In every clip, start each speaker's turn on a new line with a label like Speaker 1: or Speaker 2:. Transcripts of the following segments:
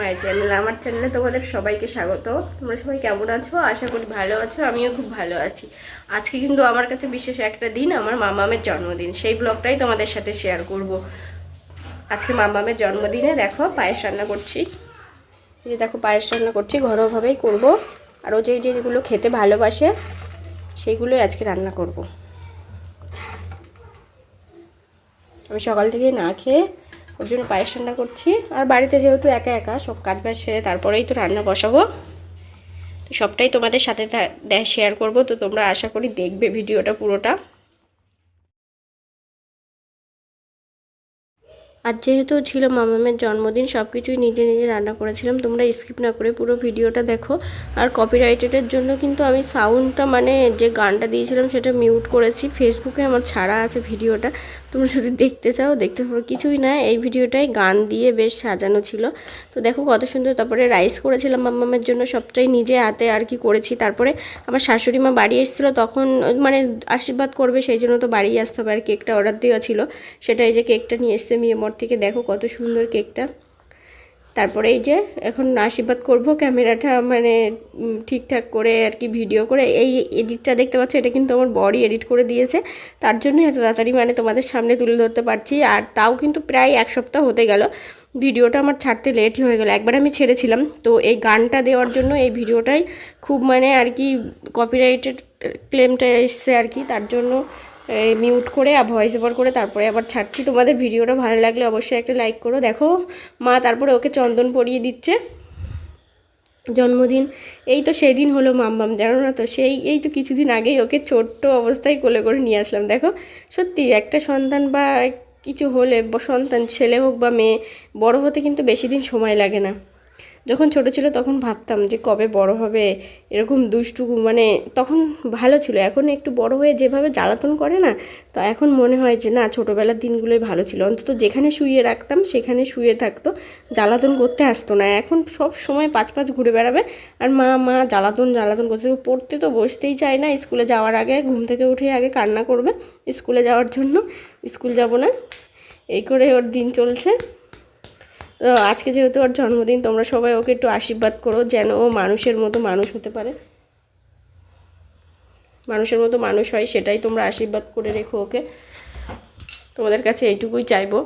Speaker 1: My channel. আমার চ্যানেলে তোমাদের সবাইকে স্বাগত। তোমরা সবাই কেমন আছো? আশা করি ভালো আছো। আমিও খুব ভালো আছি। আজকে কিন্তু আমার কাছে বিশেষ একটা দিন, আমার মামামের জন্মদিন। সেই ব্লগটাই তোমাদের সাথে শেয়ার করব। আজকে মামামের জন্মদিনে দেখো পায়েস রান্না করছি। এই যে দেখো পায়েস রান্না করছি, ঘরোয়াভাবেই করব। আর ও যেগুলো খেতে ভালোবাসে সেইগুলোই আজকে রান্না করব। আমি সকাল থেকে না খেয়ে ওর জন্য পায়েস রান্না করছি। আর বাড়িতে যেহেতু একা একা সব কাজ বাজ সেরে তারপরেই তো রান্না বসাবো, তো সবটাই তোমাদের সাথে শেয়ার করব। তো তোমরা আশা করি দেখবে ভিডিওটা পুরোটা। আর যেহেতু ছিল মামামের জন্মদিন, সব কিছুই নিজে নিজে রান্না করেছিলাম। তোমরা স্কিপ না করে পুরো ভিডিওটা দেখো। আর কপিরাইটেডের জন্য কিন্তু আমি সাউন্ডটা, মানে যে গানটা দিয়েছিলাম সেটা মিউট করেছি। ফেসবুকে আমার ছাড়া আছে ভিডিওটা, তোমরা যদি দেখতে চাও দেখতে পারো। কিছুই না, এই ভিডিওটাই গান দিয়ে বেশ সাজানো ছিল। তো দেখো কত সুন্দর। তারপরে রাইস করেছিলাম মামামের জন্য, সবটাই নিজে হাতে আর কি করেছি। তারপরে আমার শাশুড়ি মা বাড়ি এসেছিলো, তখন মানে আশীর্বাদ করবে, সেই জন্য তো বাড়ি আসতে হবে। আর কেকটা অর্ডার দেওয়া ছিল, সেটাই যে কেকটা নিয়ে এসছে মিয়ামর থেকে। দেখো কত সুন্দর কেকটা। তারপরে এই যে এখন আশীর্বাদ করব, ক্যামেরাটা মানে ঠিকঠাক করে আর কি ভিডিও করে। এই এডিটটা দেখতে পাচ্ছ, এটা কিন্তু আমার বড়ই এডিট করে দিয়েছে, তার জন্য এত তাড়াতাড়ি মানে তোমাদের সামনে তুলে ধরতে পারছি। আর তাও কিন্তু প্রায় এক সপ্তাহ হতে গেল, ভিডিওটা আমার ছাড়তে লেটই হয়ে গেল। একবার আমি ছেড়েছিলাম, তো এই গানটা দেওয়ার জন্য এই ভিডিওটাই খুব মানে আর কি কপিরাইটেড ক্লেমটা এসছে আর কি, তার জন্য মিউট করে আর ভয়েস ওভার করে তারপরে আবার ছাড়ছি। তোমাদের ভিডিওটা ভালো লাগলে অবশ্যই একটা লাইক করো। দেখো মা তারপরে ওকে চন্দন পরিয়ে দিচ্ছে। জন্মদিন এই তো সেদিন হলো মাম্মাম, জানো না তো, এই তো কিছুদিন আগেই ওকে ছোট্ট অবস্থায় কোলে করে নিয়ে আসলাম। দেখো সত্যি একটা সন্তান বা কিছু হলে, সন্তান ছেলে হোক বা মেয়ে, বড় হতে কিন্তু বেশি দিন সময় লাগে না। যখন ছোট ছিল তখন ভাবতাম যে কবে বড় হবে, এরকম দুষ্টু, মানে তখন ভালো ছিল। এখন একটু বড় হয়ে যেভাবে জ্বালাতন করে না, তো এখন মনে হয় যে না, ছোটোবেলার দিনগুলোই ভালো ছিল। অন্তত যেখানে শুয়ে রাখতাম সেখানে শুয়ে থাকতো, জ্বালাতন করতে আসতো না। এখন সব সময় পাঁচ ঘুরে বেড়াবে আর মা জ্বালাতন করতে। পড়তে তো বসতেই চায় না, স্কুলে যাওয়ার আগে ঘুম থেকে উঠে আগে কান্না করবে স্কুলে যাওয়ার জন্য, স্কুল যাব না, এই করে ওর দিন চলছে। তো আজকে যেহেতু ওর জন্মদিন, তোমরা সবাই ওকে একটু আশীর্বাদ করো যেন ও মানুষের মতো মানুষ হতে পারে, মানুষের মতো মানুষ হয়, সেটাই তোমরা আশীর্বাদ করে রেখো ওকে। তোমাদের কাছে এইটুকুই চাইবো।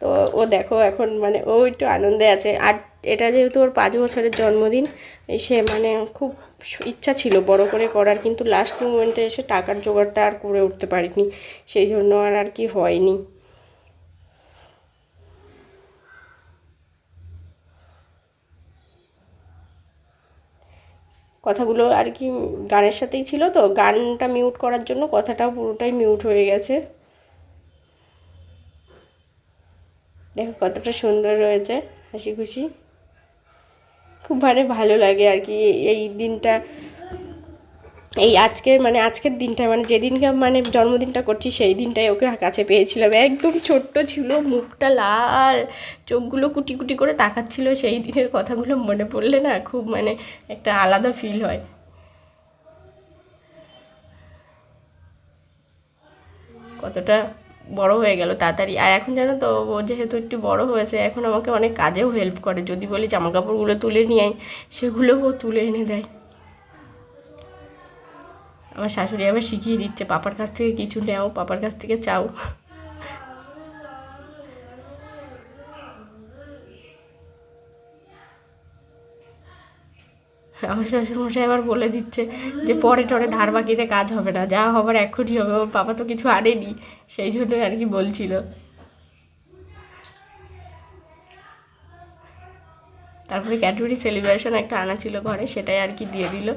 Speaker 1: তো ও দেখো এখন মানে ও একটু আনন্দে আছে। আর এটা যেহেতু ওর 5 বছরের জন্মদিন, সে মানে খুব ইচ্ছা ছিল বড় করে করার, কিন্তু লাস্ট মোমেন্টে এসে টাকার জোগাড়টা আর করে উঠতে পারিনি, সেই জন্য আর কি হয়নি। কথাগুলো আর কি গানের সাথেই ছিল, তো গানটা মিউট করার জন্য কথাটাও পুরোটাই মিউট হয়ে গেছে। দেখো কতটা সুন্দর রয়েছে, হাসি খুশি, খুব মানে ভালো লাগে আর কি এই দিনটা। এই আজকের দিনটা, মানে যেদিনকে মানে জন্মদিনটা করছি সেই দিনটাই ওকে কাছে পেয়েছিলাম। একদম ছোট্ট ছিল, মুখটা লাল, চোখগুলো কুটি কুটি করে তাকাচ্ছিল। সেই দিনের কথাগুলো মনে পড়লে না খুব মানে একটা আলাদা ফিল হয়। কতটা বড় হয়ে গেল তাড়াতাড়ি। আর এখন জানো তো, ও যেহেতু একটু বড় হয়েছে, এখন আমাকে অনেক কাজেও হেল্প করে। যদি বলি জামা কাপড়গুলো তুলে নিয়ে আয়, সেগুলোও ও তুলে এনে দেয়। আমার শাশুড়ি আবার শিখিয়ে দিচ্ছে, পাপার কাছ থেকে কিছু নেও, পাপার কাছ থেকে চাও। আমার শ্বশুরমশাই আবার বলে দিচ্ছে যে পরে টরে ধার বাকিতে কাজ হবে না, যা হবার এখনই হবে। ওর পাপা তো কিছু আনেনি, সেই জন্যই আর কি বলছিল। তারপরে ক্যাডবেরি সেলিব্রেশন একটা আনা ছিল ঘরে, সেটাই আর কি দিয়ে দিল।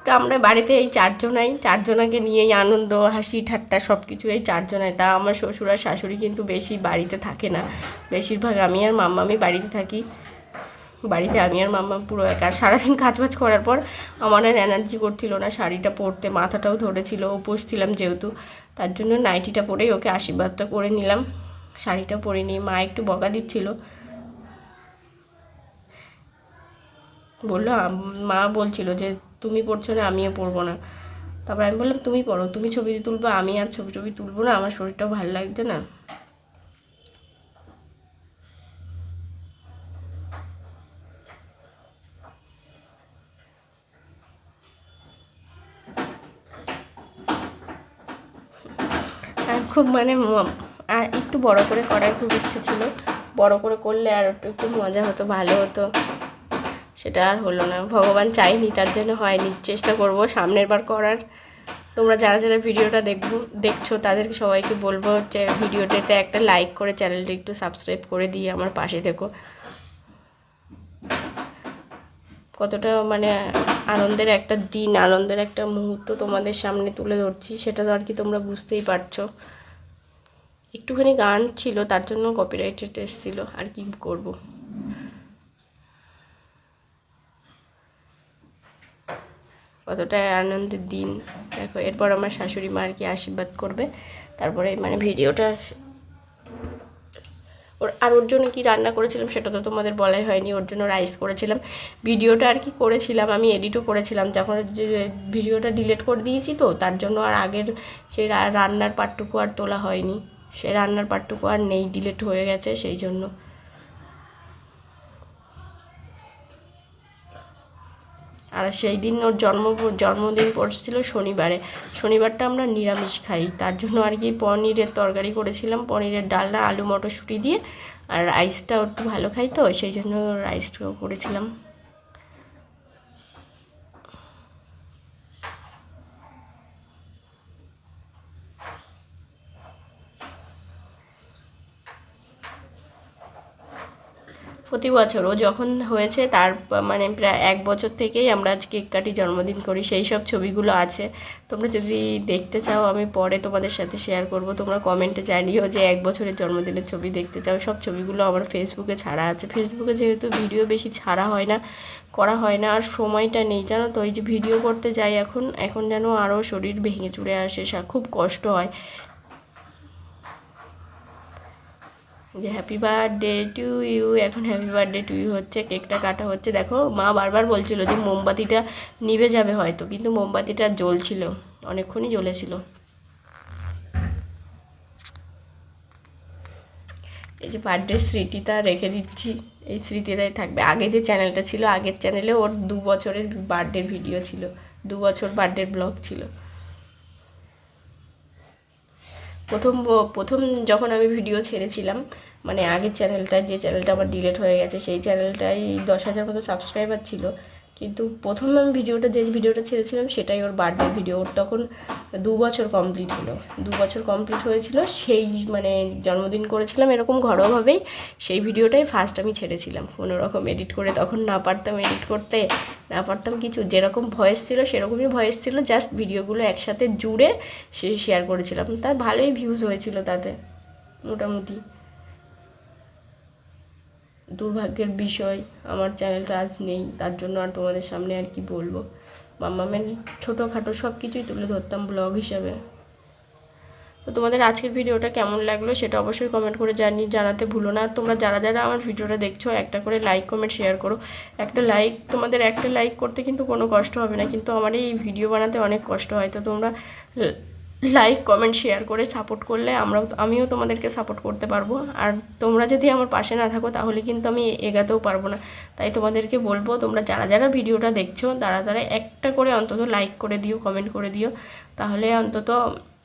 Speaker 1: তো আমরা বাড়িতে এই চারজনাকে নিয়েই আনন্দ, হাসি ঠাট্টা সব কিছু এই চারজনায়। তা আমার শ্বশুর আর শাশুড়ি কিন্তু বেশি বাড়িতে থাকে না, বেশিরভাগ আমি আর মাম্মামি বাড়িতে থাকি। বাড়িতে আমি আর মাম্মা পুরো একা। সারাদিন কাজবাজ করার পর আমার আর এনার্জি করছিল না শাড়িটা পরতে, মাথাটাও ধরেছিল, উপোস ছিলাম যেহেতু, তার জন্য নাইটিটা পরেই ওকে আশীর্বাদটা করে নিলাম। শাড়িটা পরে নিয়ে মা একটু বকা দিচ্ছিল, বললো, মা বলছিল যে তুমি পড়ছো না, আমিও পড়বো না। তারপর আমি বললাম তুমি পড়ো, তুমি ছবি তুলবো, আমি আর ছবি তুলবো না, আমার শরীরটাও ভালো লাগছে না। আর খুব মানে আর একটু বড় করে করার খুব ইচ্ছে ছিল, বড় করে করলে আর একটু মজা হতো, ভালো হতো, সেটা আর হলো না। ভগবান চাইনি, তার জন্য হয়নি। চেষ্টা করব সামনের বার করার। তোমরা যারা যারা ভিডিওটা দেখছো তাদেরকে সবাইকে বলবো যে ভিডিওটাতে একটা লাইক করে চ্যানেলটা একটু সাবস্ক্রাইব করে দিয়ে আমার পাশে থেকো। কতটা মানে আনন্দের একটা দিন, আনন্দের একটা মুহূর্ত তোমাদের সামনে তুলে ধরছি, সেটা তো আর কি তোমরা বুঝতেই পারছো। একটুখানি গান ছিল, তার জন্য কপিরাইটেড এসেছিলো, আর কি করব। কতটা আনন্দের দিন দেখো। এরপর আমার শাশুড়ি মা আর কি আশীর্বাদ করবে, তারপরে মানে ভিডিওটা ওর জন্য কি রান্না করেছিলাম সেটা তো তোমাদের বলাই হয়নি। ওর জন্য রাইস করেছিলাম, ভিডিওটা আর কি করেছিলাম, আমি এডিটও করেছিলাম। যখন যে ভিডিওটা ডিলিট করে দিয়েছি তো, তার জন্য আর আগের সেই রান্নার পার্টটুকু আর তোলা হয়নি, সেই রান্নার পার্টটুকু আর নেই, ডিলিট হয়ে গেছে সেই জন্য। আর সেই দিন ওর জন্মদিন পড়ছিল শনিবারে, শনিবারটা আমরা নিরামিষ খাই, তার জন্য আর কি পনিরের তরকারি করেছিলাম, পনিরের ডালনা, আলু মটরশুঁটি দিয়ে। আর রাইসটাও একটু ভালো খাই তো, সেই জন্য রাইসটাও করেছিলাম। প্রতি বছর ও যখন হয়েছে তার মানে প্রায় 1 বছর থেকেই আমরা আজ কেক কাটি, জন্মদিন করি, সেই সব ছবিগুলো আছে। তোমরা যদি দেখতে চাও আমি পরে তোমাদের সাথে শেয়ার করব। তোমরা কমেন্টে জানিও যে 1 বছরের জন্মদিনের ছবি দেখতে চাও। সব ছবিগুলো আমার ফেসবুকে ছাড়া আছে। ফেসবুকে যেহেতু ভিডিও বেশি ছাড়া হয় না, করা হয় না, আর সময়টা নেই জানো তো। এই যে ভিডিও করতে যাই এখন যেন আরও শরীর ভেঙে চুরে আসে, খুব কষ্ট হয়। যে হ্যাপি বার্থডে টু ইউ, এখন হ্যাপি বার্থডে টু ইউ হচ্ছে, কেকটা কাটা হচ্ছে। দেখো মা বারবার বলছিল যে মোমবাতিটা নিভে যাবে হয়তো, কিন্তু মোমবাতিটা জ্বলছিল, অনেকক্ষণই জ্বলেছিল। এই যে বার্থডে স্মৃতিটা রেখে দিচ্ছি, এই স্মৃতিটাই থাকবে। আগে যে চ্যানেলটা ছিল, আগের চ্যানেলে ওর 2 বছরের বার্থডের ভিডিও ছিল, 2 বছর বার্থডের ব্লগ ছিল। প্রথম যখন আমি ভিডিও ছেড়েছিলাম, মানে আগের চ্যানেলটা, যে চ্যানেলটা আমার ডিলিট হয়ে গেছে, সেই চ্যানেলটাই 10,000 মতো সাবস্ক্রাইবার ছিল। কিন্তু প্রথম আমি যে ভিডিওটা ছেড়েছিলাম সেটাই ওর বার্থডে ভিডিও। ওর তখন 2 বছর কমপ্লিট হলো, 2 বছর কমপ্লিট হয়েছিল। সেই মানে জন্মদিন করেছিলাম এরকম ঘরোয়াভাবেই, সেই ভিডিওটাই ফার্স্ট আমি ছেড়েছিলাম কোনো রকম এডিট করে। তখন না পারতাম এডিট করতে, না পারতাম কিছু, যেরকম ভয়েস ছিল সেরকমই ভয়েস ছিল, জাস্ট ভিডিওগুলো একসাথে জুড়ে শেয়ার করেছিলাম। তার ভালোই ভিউজ হয়েছিল তাতে মোটামুটি। দুর্ভাগ্যের বিষয় আমার চ্যানেলটা আজ নেই, তার জন্য আর তোমাদের সামনে আর কি বলবো। মাম্মামের ছোটোখাটো সব কিছুই তুলে ধরতাম ব্লগ হিসাবে। তো তোমাদের আজকের ভিডিওটা কেমন লাগলো সেটা অবশ্যই কমেন্ট করে জানাতে ভুলো না। তোমরা যারা যারা আমার ভিডিওটা দেখছো একটা করে লাইক কমেন্ট শেয়ার করো। তোমাদের একটা লাইক করতে কিন্তু কোনো কষ্ট হবে না, কিন্তু আমার এই ভিডিও বানাতে অনেক কষ্ট হয়। তো তোমরা লাইক কমেন্ট শেয়ার করে সাপোর্ট করলে আমিও তোমাদেরকে সাপোর্ট করতে পারবো। আর তোমরা যদি আমার পাশে না থাকো তাহলে কিন্তু আমি এগাতেও পারবো না। তাই তোমাদেরকে বলবো, তোমরা যারা যারা ভিডিওটা দেখছো তারা একটা করে অন্তত লাইক করে দিও, কমেন্ট করে দিও, তাহলে অন্তত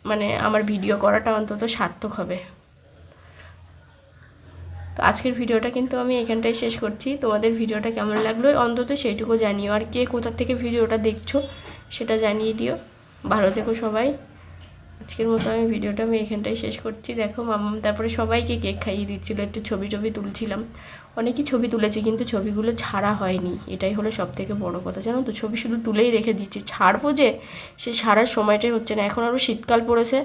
Speaker 1: মানে আমার ভিডিও করাটা অন্তত সার্থক হবে। তো আজকের ভিডিওটা কিন্তু আমি এখানটায় শেষ করছি। তোমাদের ভিডিওটা কেমন লাগলো অন্তত সেইটুকু জানিও, আর কে কোথা থেকে ভিডিওটা দেখছো সেটা জানিয়ে দিও। ভালো থেকো সবাই। আজকের মতো আমি ভিডিওটা এখানটায় শেষ করছি। দেখো মাম্মাম তারপরে সবাইকে কেক খাইয়ে দিচ্ছিলো, একটু ছবি তুলছিলাম। অনেকই ছবি তুলেছি কিন্তু ছবিগুলো ছাড়া হয়নি, এটাই হলো সবথেকে বড় কথা জানো তো। ছবি শুধু তুলেই রেখে দিচ্ছি, ছাড়বো যে সে ছাড়ার সময়টাই হচ্ছে না। এখন আরও শীতকাল পড়েছে,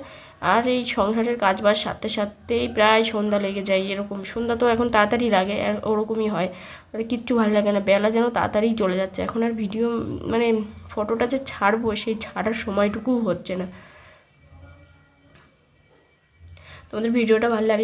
Speaker 1: আর এই সংসারের কাজবাজ সাথেই প্রায় সন্ধ্যা লেগে যায়। এরকম সন্ধ্যা তো এখন তাড়াতাড়ি লাগে, আর ওরকমই হয়, আর কিচ্ছু ভালো লাগে না, বেলা যেন তাড়াতাড়ি চলে যাচ্ছে। এখন আর ভিডিও মানে ফটোটা যে ছাড়বো সেই ছাড়ার সময়টুকুও হচ্ছে না। তোমাদের ভিডিওটা ভালো লাগে